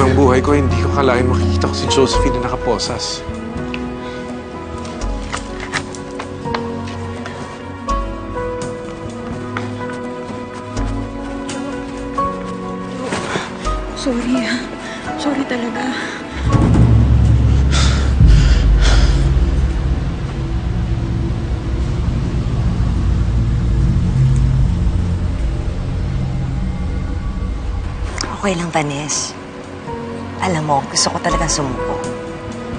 ng buhay ko, hindi ko kalain makikita ko si Josephine na nakaposas. Sorry, ha. Sorry talaga. Okay lang, Vanessa. Alam mo, gusto ko talagang sumuko.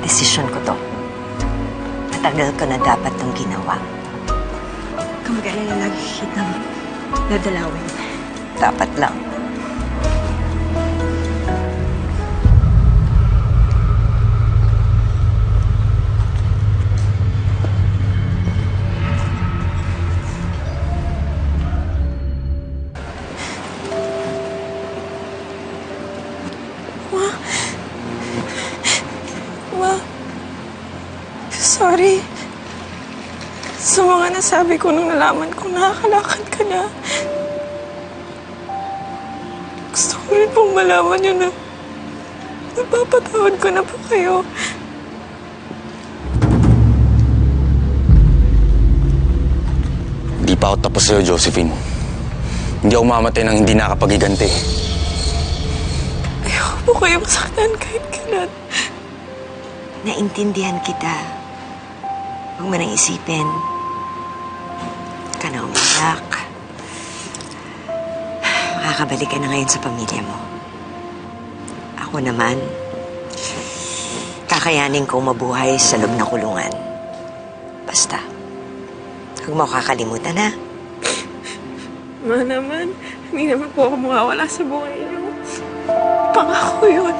Desisyon ko to. Matagal ko na dapat itong ginawa. Kamag-alala, lagi kitang dadalawin. Dapat lang. Sorry. Sa mga nasabi ko nung nalaman kong nakakalakad ka na. Gusto ko rin pong malaman yun na napapatawad ko na pa kayo. Hindi pa ako tapos sa'yo, Josephine. Hindi ako mamatay nang hindi nakapagiganti. Ayoko po kayo masaktan kahit kailan. Naintindihan kita. Huwag mo nang isipin. Ka na umiyak. Makakabalik ka na ngayon sa pamilya mo. Ako naman, kakayanin kong mabuhay sa loob ng kulungan. Basta, huwag mo kakalimutan, ha? Ma naman, hindi naman po ako mawawala sa buhay niyo. Pangako yun.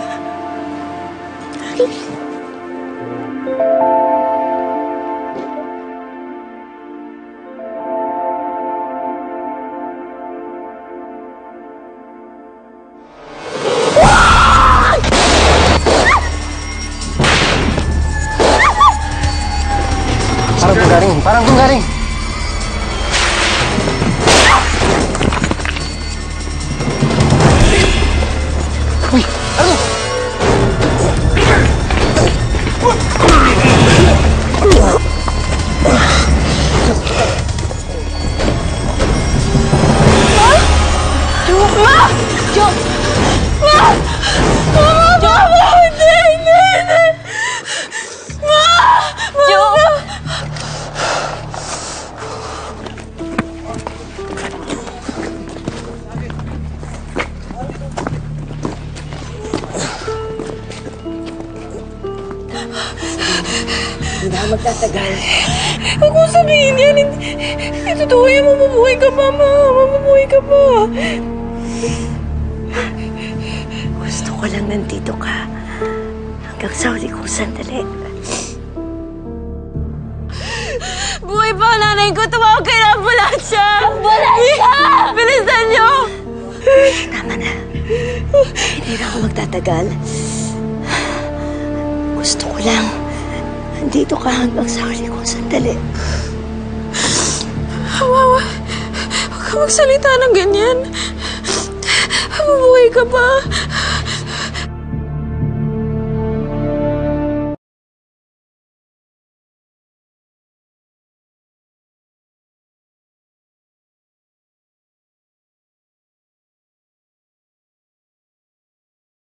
Parang kung galing. Uy, ano? Hindi na magtatagal. Huwag mo sabihin yan. Hindi totoo yan. Mabubuhay ka pa, ma. Mabubuhay ka pa. Gusto ko lang nandito ka. Hanggang sa huli kong sandali. Buhay pa, nanay ko. Tumawag kayo ng ambulansya. Ambulansya! Bilisan niyo! Tama na. Hindi na ako magtatagal. Gusto ko lang nandito ka hanggang sa huli kong sandali. Wawa, huwag ka magsalita ng ganyan. Mabubuhay ka pa.